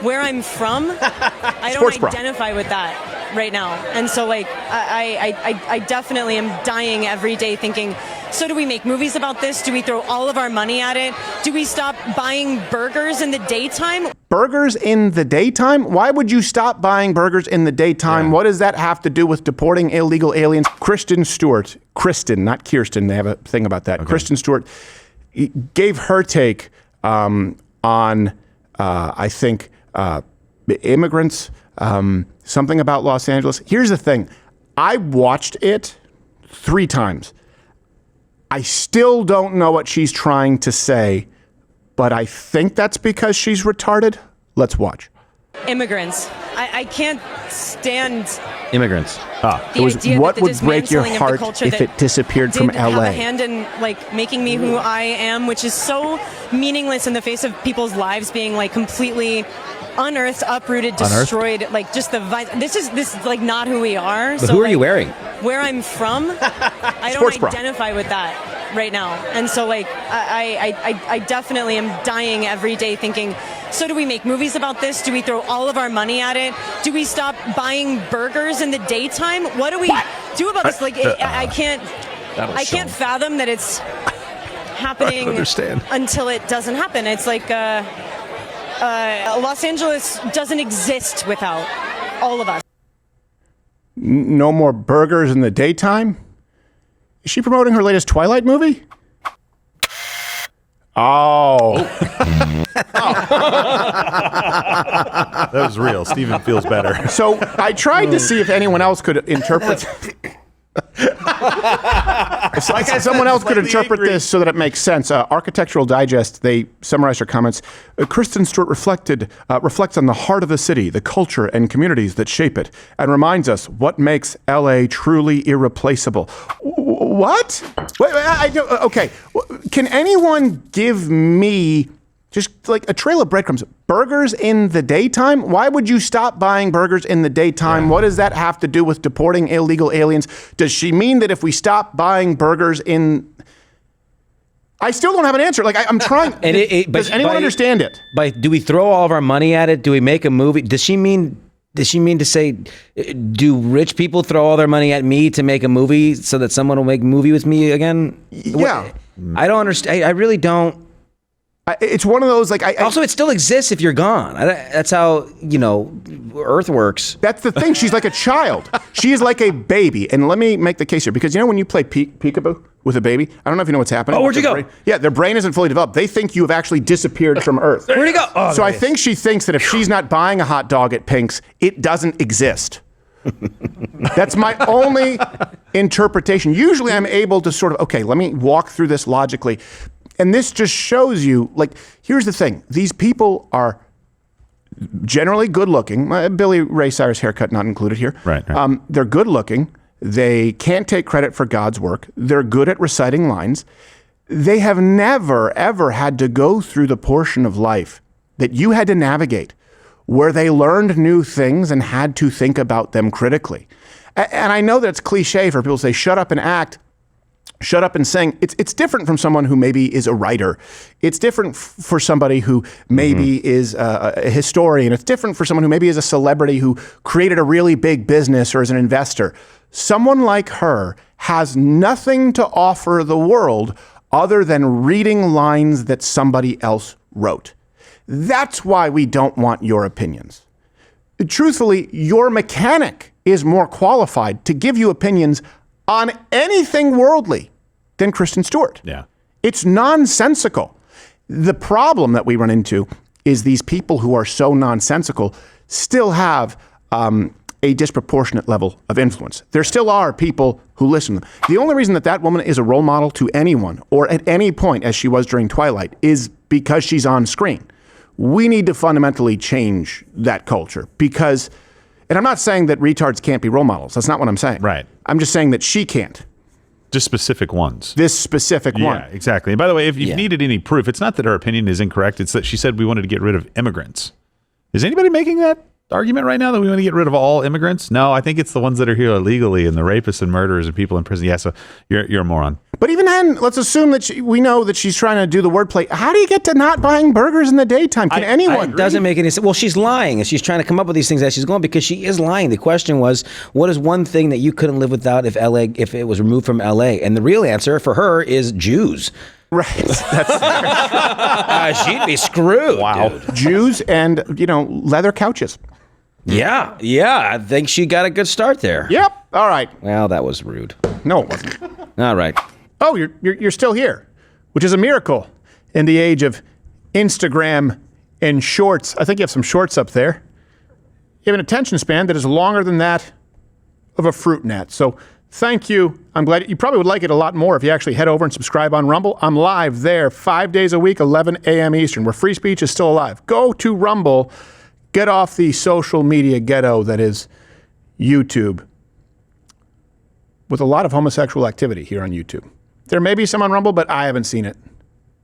where I'm from, I don't identify with that right now. And so, like, I definitely am dying every day thinking, so do we make movies about this? Do we throw all of our money at it? Do we stop buying burgers in the daytime? Burgers in the daytime? Why would you stop buying burgers in the daytime? Yeah. What does that have to do with deporting illegal aliens? Kristen Stewart, Kristen, not Kirsten, they have a thing about that. Okay. Kristen Stewart gave her take on, I think, immigrants, something about Los Angeles. Here's the thing. I watched it 3 times. I still don't know what she's trying to say, but I think that's because she's retarded. Let's watch. Immigrants. I can't stand immigrants. It was what would break your heart if it disappeared from LA. Have a hand in like making me who I am, which is so meaningless in the face of people's lives being like completely unearthed, uprooted, destroyed. Like just the this is like not who we are. But so, who are you wearing? Where I'm from, I don't identify with that right now. And so like I definitely am dying every day thinking, so do we make movies about this? Do we throw all of our money at it? Do we stop buying burgers in the daytime? What do we do about this? Like I can't fathom that it's happening until it doesn't happen. It's like Los Angeles doesn't exist without all of us. No more burgers in the daytime? Is she promoting her latest Twilight movie? Oh. That was real. Steven feels better. So I tried to see if anyone else could interpret... Someone else could interpret this so that it makes sense. Architectural Digest, they summarized her comments. Kristen Stewart reflects on the heart of the city, the culture and communities that shape it, and reminds us what makes LA truly irreplaceable. What? Wait, okay. Can anyone give me just like a trail of breadcrumbs? Burgers in the daytime? Why would you stop buying burgers in the daytime? Yeah. What does that have to do with deporting illegal aliens? Does she mean that if we stop buying burgers in... I still don't have an answer. Like I'm trying. Does anyone understand it? Do we throw all of our money at it? Do we make a movie? Does she mean to say, do rich people throw all their money at me to make a movie so that someone will make a movie with me again? Yeah. I don't understand. I really don't. It's one of those like. Also, it still exists if you're gone. That's how Earth works. That's the thing. She's like a child. She is like a baby. And let me make the case here, because when you play peekaboo with a baby, I don't know if you know what's happening. Oh, where'd you go? Their brain isn't fully developed. They think you have actually disappeared from Earth. Where'd you go? Oh, so I think she thinks that if she's not buying a hot dog at Pink's, it doesn't exist. That's my only interpretation. Usually I'm able to sort of, okay, let me walk through this logically. And this just shows you, like, here's the thing. These people are generally good looking. Billy Ray Cyrus haircut not included here. Right. They're good looking. They can't take credit for God's work. They're good at reciting lines. They have never, ever had to go through the portion of life that you had to navigate, where they learned new things and had to think about them critically. And I know that it's cliche for people to say, shut up and act. Shut up and sing. It's different from someone who maybe is a writer. It's different for somebody who maybe is a historian. It's different for someone who maybe is a celebrity who created a really big business or is an investor. Someone like her has nothing to offer the world other than reading lines that somebody else wrote. That's why we don't want your opinions. Truthfully, your mechanic is more qualified to give you opinions on anything worldly than Kristen Stewart. Yeah. It's nonsensical. The problem that we run into is these people who are so nonsensical still have a disproportionate level of influence. There still are people who listen to them. The only reason that woman is a role model to anyone, or at any point as she was during Twilight, is because she's on screen. We need to fundamentally change that culture because, and I'm not saying that retards can't be role models. That's not what I'm saying. Right. I'm just saying that she can't. Just specific ones. This specific one. Yeah, exactly. And by the way, if you needed any proof, it's not that her opinion is incorrect. It's that she said we wanted to get rid of immigrants. Is anybody making that argument right now that we want to get rid of all immigrants? No, I think it's the ones that are here illegally and the rapists and murderers and people in prison. Yeah, so you're a moron. But even then, let's assume that we know that she's trying to do the wordplay. How do you get to not buying burgers in the daytime? Can anyone? It doesn't make any sense. Well, she's lying, and she's trying to come up with these things as she's going because she is lying. The question was, what is one thing that you couldn't live without if it was removed from LA? And the real answer for her is Jews. Right. She'd be screwed. Wow. Dude. Jews and, leather couches. Yeah. I think she got a good start there. Yep. All right. Well, that was rude. No, it wasn't. All right. Oh, you're still here, which is a miracle in the age of Instagram and shorts. I think you have some shorts up there. You have an attention span that is longer than that of a fruit gnat. So thank you. I'm glad you probably would like it a lot more if you actually head over and subscribe on Rumble. I'm live there 5 days a week, 11 a.m. Eastern, where free speech is still alive. Go to Rumble. Get off the social media ghetto that is YouTube, with a lot of homosexual activity here on YouTube. There may be some on Rumble, but I haven't seen it.